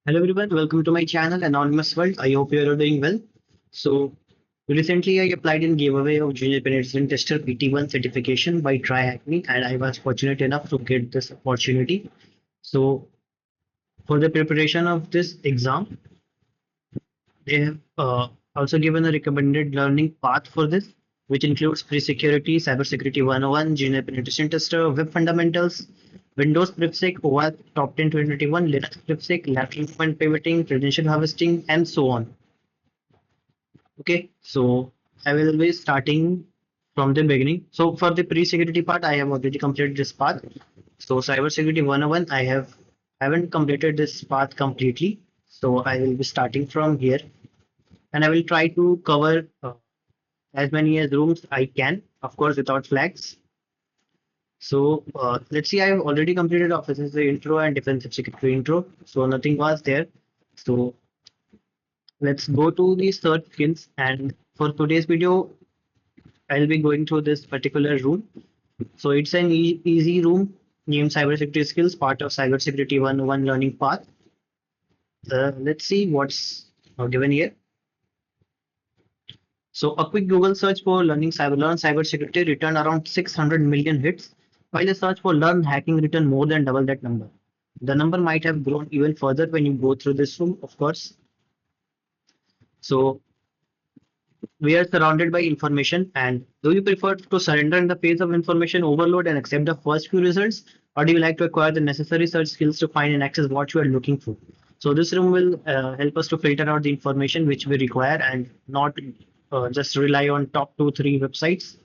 Hello everyone, welcome to my channel Anonymous World. I hope you are doing well. So recently I applied in giveaway of Junior Penetration Tester PT1 certification by TryHackMe and I was fortunate enough to get this opportunity. So for the preparation of this exam, they have also given a recommended learning path for this, which includes pre-security, cybersecurity 101, Junior Penetration Tester, Web Fundamentals, Windows PrepSec, OAuth Top 10 2021, Linux PrepSec, lateral movement pivoting, credential harvesting, and so on. Okay, so I will be starting from the beginning. So for the pre-security part, I have already completed this path. So cybersecurity 101, haven't completed this path completely. So I will be starting from here and I will try to cover as many as rooms I can, of course, without flags. So let's see, I have already completed Office's intro and defensive security intro. So nothing was there. So let's go to the search skills. And for today's video, I'll be going through this particular room. So it's an easy room named cybersecurity skills, part of cybersecurity 101 learning path. Let's see what's given here. So a quick Google search for learn cybersecurity returned around 600 million hits, while a search for learn hacking returned more than double that number. The number might have grown even further when you go through this room, of course. So we are surrounded by information, and do you prefer to surrender in the face of information overload and accept the first few results, or do you like to acquire the necessary search skills to find and access what you are looking for? So this room will help us to filter out the information which we require and not just rely on top two, three websites.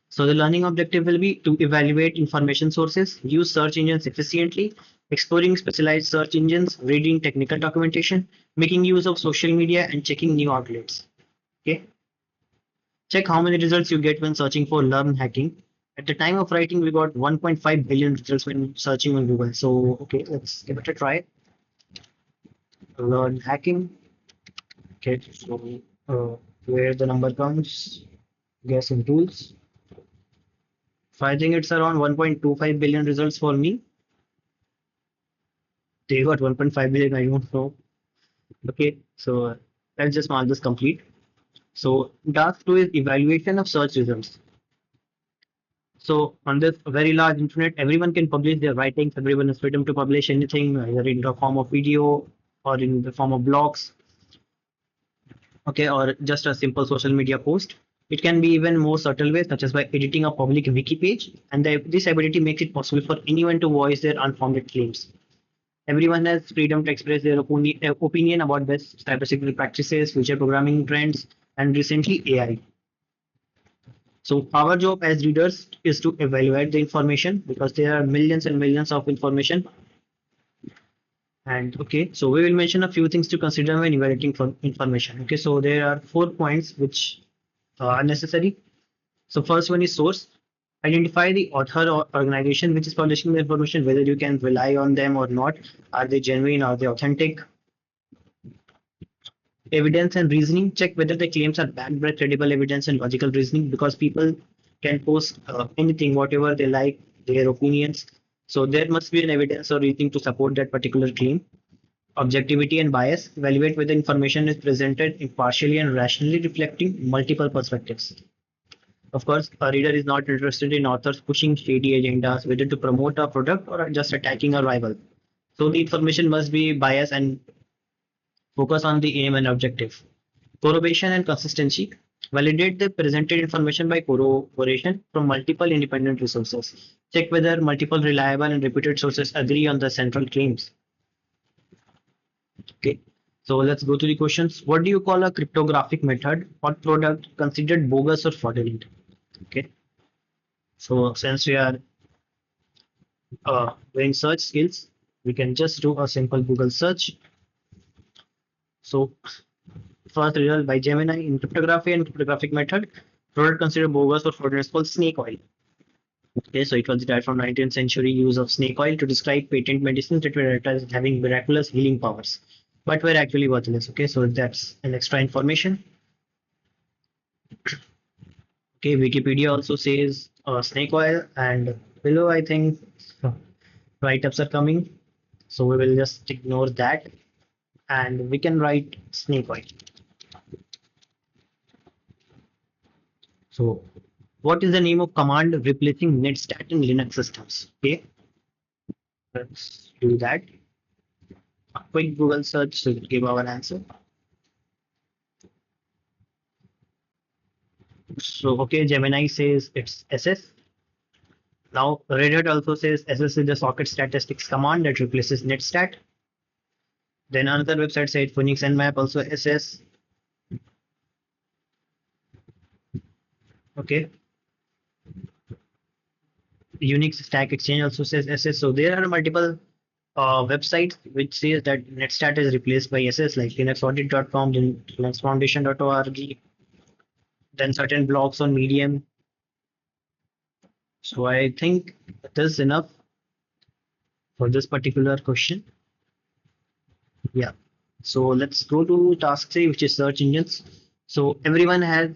So the learning objective will be to evaluate information sources, use search engines efficiently, exploring specialized search engines, reading technical documentation, making use of social media, and checking new outlets. Okay. Check how many results you get when searching for learn hacking. At the time of writing, we got 1.5 billion results when searching on Google. So, okay, let's give it a try. Learn hacking. Okay, so where the number comes, guessing tools. So I think it's around 1.25 billion results for me. They got 1.5 billion, I don't know. Okay, so let's just mark this complete. So task 2 is evaluation of search results. So on this very large internet, everyone can publish their writings. Everyone has freedom to publish anything, either in the form of video or in the form of blogs, okay, or just a simple social media post. It can be even more subtle ways, such as by editing a public wiki page, and this ability makes it possible for anyone to voice their unfounded claims. Everyone has freedom to express their opinion about best cybersecurity practices, future programming trends, and recently AI. So our job as readers is to evaluate the information because there are millions and millions of information. And okay, so we will mention a few things to consider when evaluating information. Okay, so there are 4 points which are necessary. So first one is source. Identify the author or organization which is publishing the information, whether you can rely on them or not. Are they genuine? Are they authentic? Evidence and reasoning. Check whether the claims are backed by credible evidence and logical reasoning because people can post anything, whatever they like, their opinions. So there must be an evidence or reasoning to support that particular claim. Objectivity and bias. Evaluate whether information is presented impartially and rationally reflecting multiple perspectives. Of course, a reader is not interested in authors pushing shady agendas, whether to promote a product or just attacking a rival. So the information must be biased and focus on the aim and objective. Corroboration and consistency. Validate the presented information by corroboration from multiple independent resources. Check whether multiple reliable and reputed sources agree on the central claims. Okay. So let's go to the questions. What do you call a cryptographic method or product considered bogus or fraudulent? Okay. So since we are doing search skills, we can just do a simple Google search. So first result by Gemini in cryptography and cryptographic method, product considered bogus or fraudulent is called snake oil. Okay, so it was derived from 19th century use of snake oil to describe patent medicines that were advertised as having miraculous healing powers, but were actually worthless. Okay, so that's an extra information. Okay, Wikipedia also says snake oil, and below I think write-ups are coming. So we will just ignore that and we can write snake oil. So what is the name of command replacing netstat in Linux systems? Okay, let's do that. A quick Google search to give our answer. So okay, Gemini says it's SS. Now Red Hat also says SS is the socket statistics command that replaces netstat. Then another website said Phoenix Nmap also SS. Okay, Unix Stack Exchange also says SS. So there are multiple websites which says that netstat is replaced by SS, like linuxaudit.com, then linuxfoundation.org, then certain blogs on Medium. So I think that is enough for this particular question. Yeah. So let's go to task 3, which is search engines. So everyone has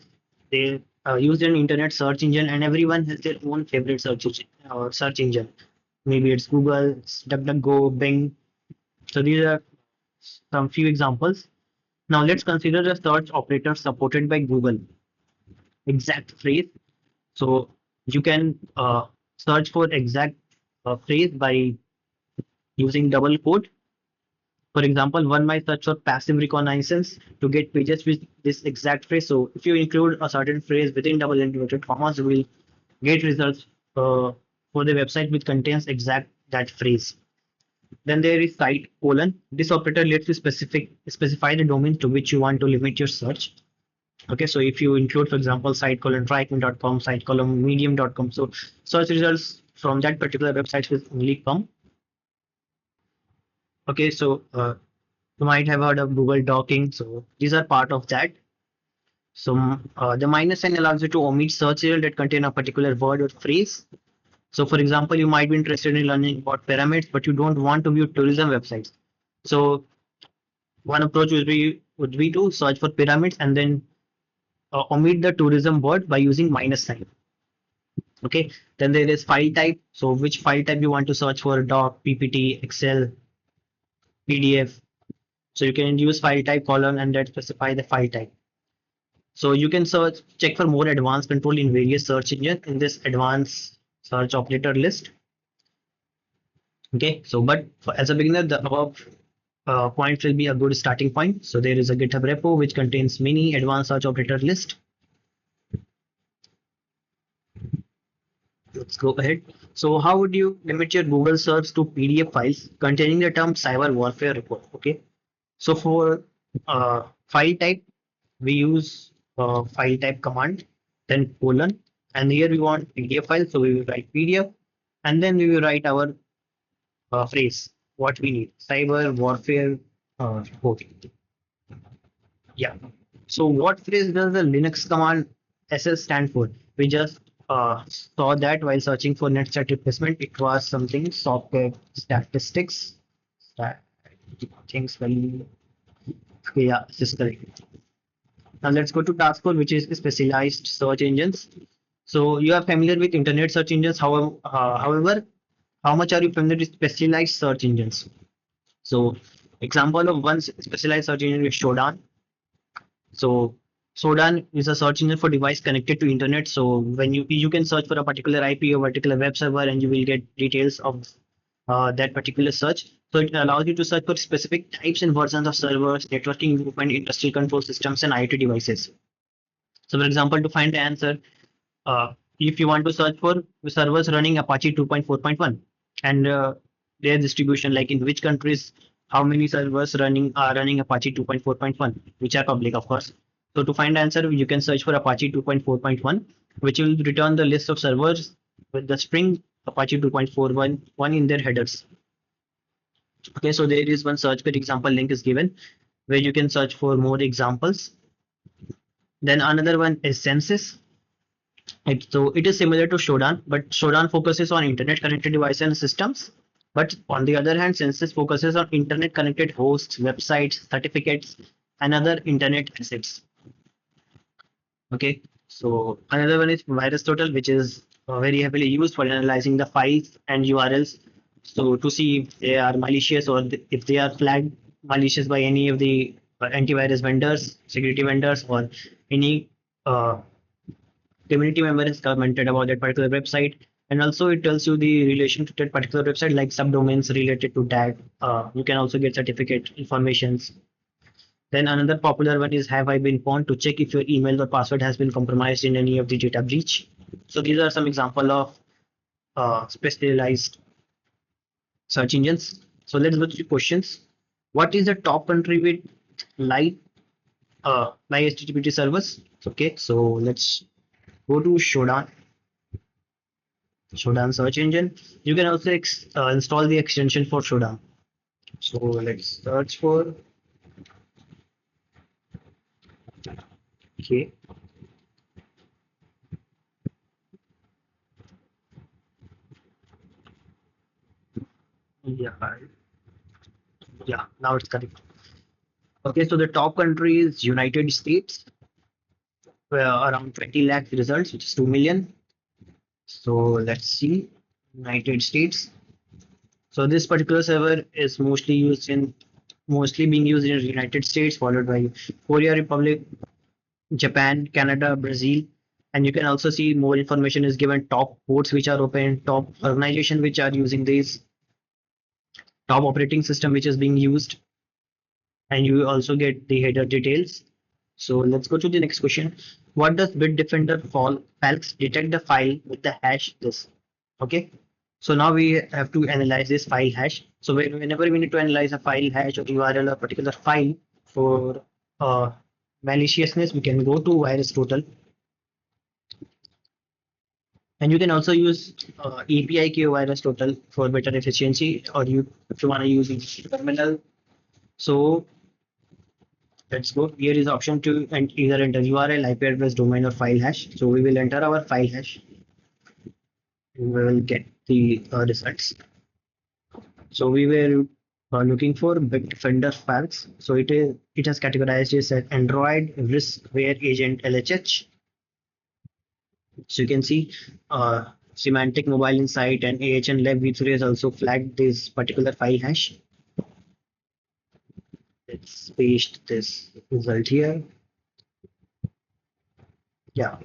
they used an internet search engine, and everyone has their own favorite search engine. Maybe it's Google, it's DuckDuckGo, Bing. So these are some few examples. Now let's consider a search operator supported by Google. Exact phrase. So you can search for exact phrase by using double quote. For example, one might search for passive reconnaissance to get pages with this exact phrase. So if you include a certain phrase within double inverted commas, you will get results for the website which contains exact that phrase. Then there is site colon. This operator lets you specify the domain to which you want to limit your search. Okay, so if you include, for example, site colon tryhackme.com, site colon medium.com, so search results from that particular website will only come. Okay, so you might have heard of Google docking. So these are part of that. So the minus sign allows you to omit search results that contain a particular word or phrase. So for example, you might be interested in learning about pyramids, but you don't want to view tourism websites. So one approach would be to search for pyramids and then omit the tourism word by using minus sign. Okay, then there is file type. So which file type you want to search for: doc, PPT, Excel, PDF. So you can use file type column and that specify the file type. So you can check for more advanced control in various search engines in this advanced search operator list. Okay, so but as a beginner, the above points will be a good starting point. So there is a GitHub repo which contains many advanced search operator list. Let's go ahead. So how would you limit your Google search to PDF files containing the term cyber warfare report? Okay, so for file type, we use file type command, then colon, and here we want PDF file, so we will write PDF, and then we will write our phrase, what we need, cyber warfare reporting. Yeah. So what phrase does the Linux command SS stand for? We just saw that while searching for netstat replacement, it was something software statistics. Stat things well. Okay, yeah, this is correct. Now let's go to task 4, which is specialized search engines. So you are familiar with internet search engines. However, how much are you familiar with specialized search engines? So example of one specialized search engine is Shodan. So Shodan is a search engine for device connected to internet. So when you can search for a particular IP or particular web server, and you will get details of that particular search. So it allows you to search for specific types and versions of servers, networking equipment, industrial control systems, and IoT devices. So for example, to find the answer, if you want to search for servers running Apache 2.4.1 and their distribution, like in which countries, how many servers are running Apache 2.4.1, which are public, of course. So to find the answer, you can search for Apache 2.4.1, which will return the list of servers with the string Apache 2.4.1 in their headers. Okay, so there is one search page example link is given where you can search for more examples. Then another one is census. So it is similar to Shodan, but Shodan focuses on internet connected devices and systems. But on the other hand, census focuses on internet connected hosts, websites, certificates, and other internet assets. Okay, so another one is VirusTotal, which is very heavily used for analyzing the files and URLs So to see if they are malicious or if they are flagged malicious by any of the antivirus vendors, security vendors, or any uh, community member has commented about that particular website. And also it tells you the relation to that particular website, like subdomains related to that. You can also get certificate informations. Then another popular one is, have I been pawned, to check if your email or password has been compromised in any of the data breach. So these are some example of specialized search engines. So let's go to the questions. What is the top country with live live HTTP servers? Okay, so let's go to Shodan search engine. You can also install the extension for Shodan. So let's search for, okay. Yeah, yeah, now it's correct. Okay, so the top country is United States, where around 20 lakh results, which is 2 million. So let's see, United States. So this particular server is mostly being used in the United States, followed by Korea Republic, Japan, Canada, Brazil. And you can also see more information is given, top ports which are open, top organization which are using these, top operating system which is being used, and you also get the header details. So let's go to the next question. What does Bitdefender Falx detect the file with the hash this? Okay. So now we have to analyze this file hash. So whenever we need to analyze a file hash or URL or particular file for maliciousness, we can go to virus total. And you can also use API key virus total for better efficiency, or if you want to use terminal. So let's go. Here is option to and either enter URL, IP address, domain, or file hash. So we will enter our file hash and we will get the results. So we were looking for Bitdefender files. So it has categorized as an Android riskware agent LHH. So you can see Semantic Mobile Insight and AHN Lab V3 has also flagged this particular file hash. Let's paste this result here. Yeah.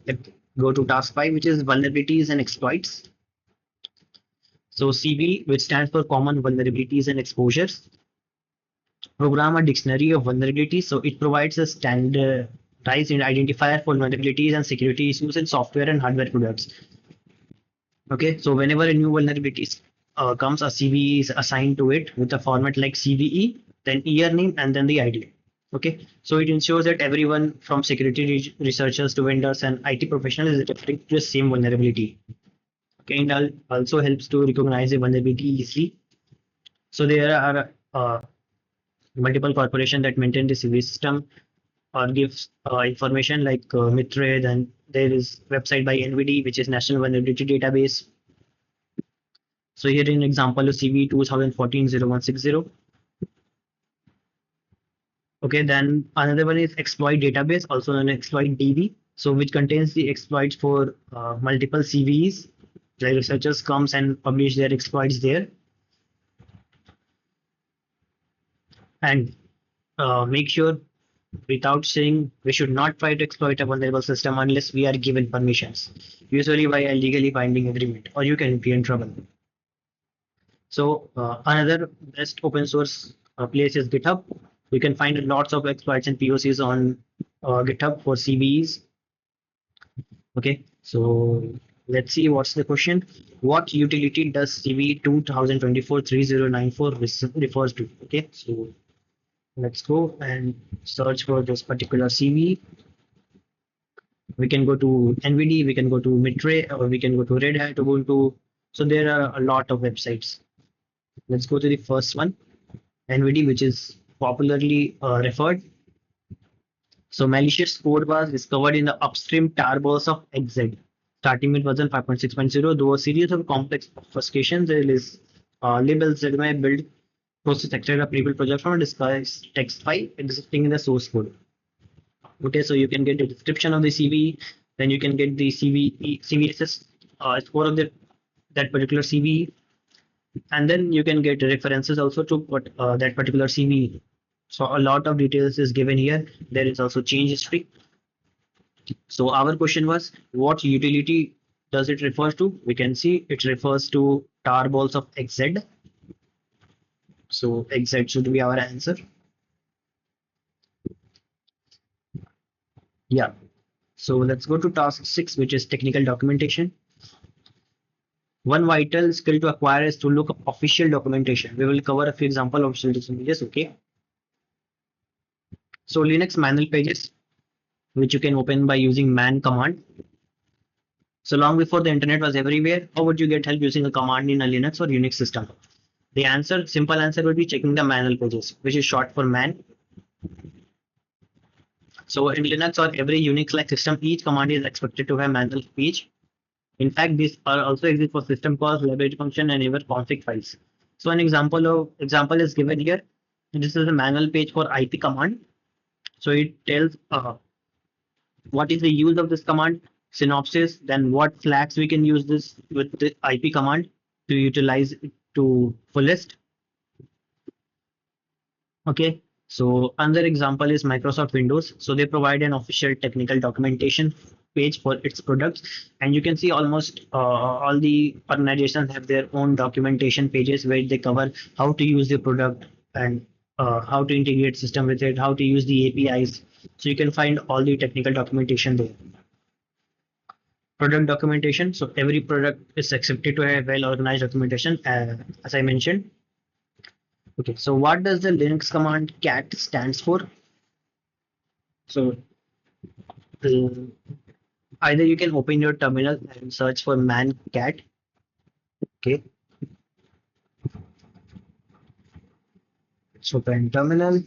Let's go to task 5, which is vulnerabilities and exploits. So CV, which stands for common vulnerabilities and exposures, program a dictionary of vulnerabilities. So it provides a standardized identifier for vulnerabilities and security issues in software and hardware products. Okay, so whenever a new vulnerability comes, a CVE is assigned to it with a format like CVE, then year name, and then the ID. Okay, so it ensures that everyone from security researchers to vendors and IT professionals is referring to the same vulnerability. Okay, and also helps to recognize a vulnerability easily. So there are multiple corporations that maintain the CV system or gives information like Mitre. Then there is website by NVD, which is National Vulnerability Database. So here in example of CV 2014-0160. Okay, then another one is exploit database, also known as exploit DB. So which contains the exploits for multiple CVEs. The researchers comes and publish their exploits there. And make sure, without saying, we should not try to exploit a vulnerable system unless we are given permissions, usually by a legally binding agreement, or you can be in trouble. So another best open source place is GitHub. You can find lots of exploits and POCs on GitHub for CVEs. Okay, so let's see what's the question. What utility does CV 2024-3094 refers to? Okay, so let's go and search for this particular CV. We can go to NVD, we can go to Mitre, or we can go to Red Hat, Ubuntu. So there are a lot of websites. Let's go to the first one, NVD, which is popularly referred. So malicious code was discovered in the upstream tarbos of XZ, starting with version 5.6.0. Though a series of complex obfuscations, there is labels that may build process extract a pre-built project from a disguised text file existing in the source code. Okay, so you can get the description of the CV, then you can get the CVSS score of that particular CV. And then you can get references also to what that particular CV. So a lot of details is given here. There is also change history. So our question was, what utility does it refer to? We can see it refers to tar balls of XZ. So XZ should be our answer. Yeah. So let's go to task 6, which is technical documentation. One vital skill to acquire is to look up official documentation. We will cover a few example of official documentations. Okay. So Linux manual pages, which you can open by using man command. So long before the internet was everywhere, how would you get help using a command in a Linux or Unix system? The answer, simple answer would be checking the manual pages, which is short for man. So in Linux or every Unix-like system, each command is expected to have manual page. In fact, these are also exist for system calls, library function, and even config files. So an example is given here. This is a manual page for IP command. So it tells what is the use of this command, synopsis, then what flags we can use this with the IP command to utilize it to fullest. Okay, so another example is Microsoft Windows. So they provide an official technical documentation page for its products, and you can see almost all the organizations have their own documentation pages where they cover how to use the product and how to integrate system with it, how to use the APIs. So you can find all the technical documentation there. Product documentation. So every product is accepted to have well organized documentation, as I mentioned. Okay, so what does the Linux command cat stands for? So the, either you can open your terminal and search for man cat. Okay, so open terminal.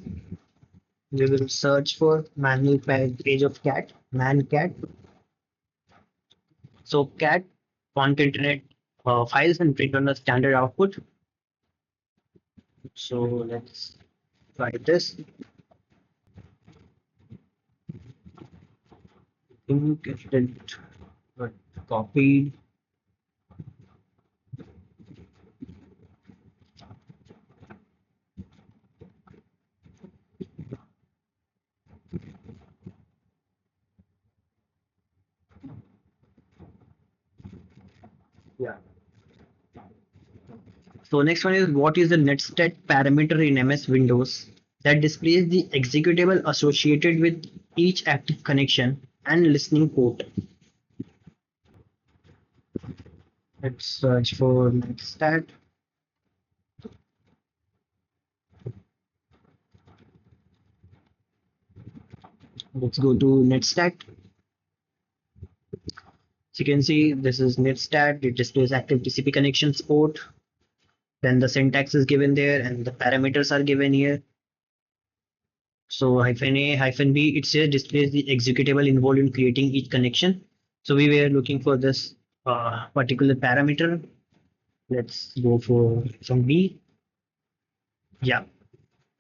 You will search for manual page of cat, man cat. So cat concatenate files and print on the standard output. So let's try this. Think it didn't got copied. Yeah. So next one is, what is the netstat parameter in MS Windows that displays the executable associated with each active connection and listening port? Let's search for netstat. Let's go to netstat. So you can see this is netstat. It displays active TCP connections port. Then the syntax is given there and the parameters are given here. So hyphen A, hyphen B, it says displays the executable involved in creating each connection. So we were looking for this particular parameter. Let's go for some B. Yeah.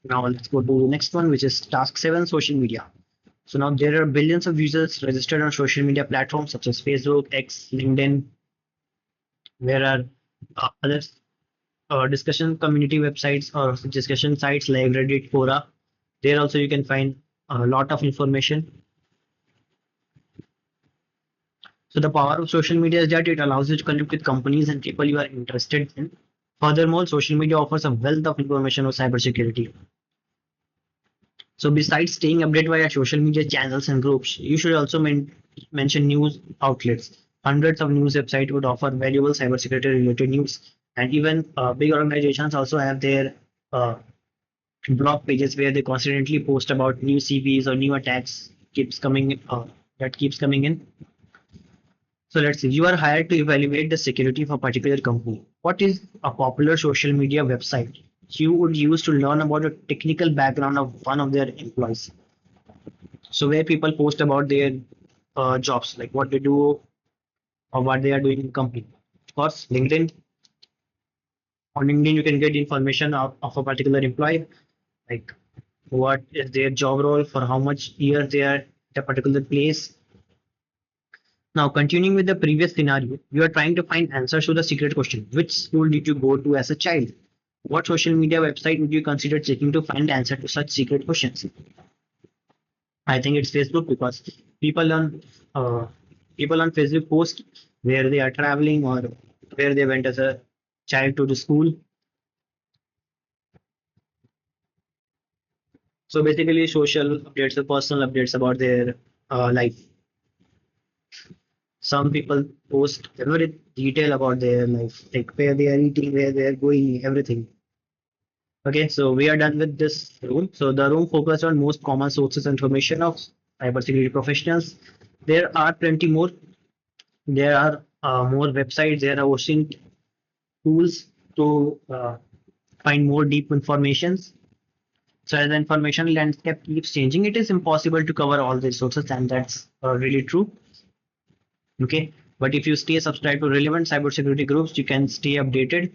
Now let's go to the next one, which is task 7, social media. So now there are billions of users registered on social media platforms such as Facebook, X, LinkedIn. There are other discussion community websites or discussion sites like Reddit, Quora. There also you can find a lot of information. So the power of social media is that it allows you to connect with companies and people you are interested in. Furthermore, social media offers a wealth of information on cybersecurity. So besides staying updated via social media channels and groups, you should also mention news outlets. Hundreds of news websites would offer valuable cybersecurity related news, and even big organizations also have their blog pages where they constantly post about new CVs or new attacks that keeps coming in. So let's see, you are hired to evaluate the security of a particular company. What is a popular social media website you would use to learn about the technical background of one of their employees? So where people post about their jobs, like what they do or what they are doing in the company. Of course, LinkedIn. On LinkedIn, you can get information of a particular employee, like what is their job role, for how much years they are at a particular place. Now, continuing with the previous scenario, you are trying to find answers to the secret question. Which school did you go to as a child? What social media website would you consider checking to find the answer to such secret questions? I think it's Facebook because people on uh, people on Facebook post where they are traveling or where they went as a child to the school. So basically, social updates, the personal updates about their life. Some people post every detail about their life, like where they are eating, where they are going, everything. Okay, so we are done with this room. So the room focused on most common sources of information of cybersecurity professionals. There are plenty more. There are more websites. There are hosting tools to find more deep informations. So as the information landscape keeps changing, it is impossible to cover all the sources, and that's really true. Okay, but if you stay subscribed to relevant cybersecurity groups, you can stay updated.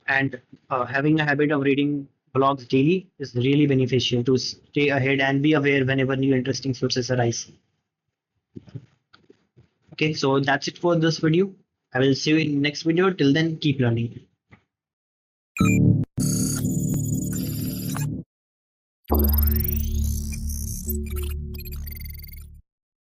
And having a habit of reading blogs daily is really beneficial to stay ahead and be aware whenever new interesting sources arise. Okay, so that's it for this video. I will see you in next video. Till then, keep learning.